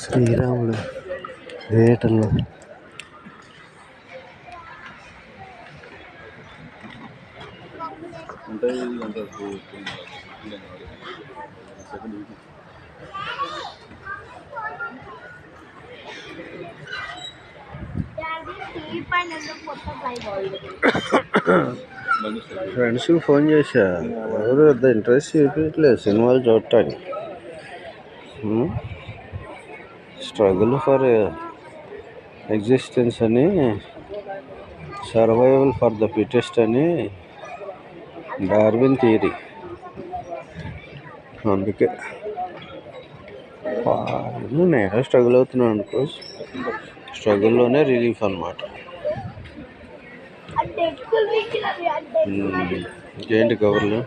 శ్రీరాముడు వేటల్లో ఫ్రెండ్స్కి ఫోన్ చేశా, ఎవరు పెద్ద ఇంట్రెస్ట్ చూపించట్లేదు సినిమాలు చూడటానికి. స్ట్రగుల్ ఫర్ ఎగ్జిస్టెన్స్ అని, సర్వైవల్ ఫర్ ద ఫిటెస్ట్ అని డార్విన్ థియరీ. అందుకే నేను స్ట్రగుల్ అవుతున్నాను అనుకో, స్ట్రగుల్లోనే రిలీఫ్ అన్నమాట. ఇంకేంటి కబుర్లు?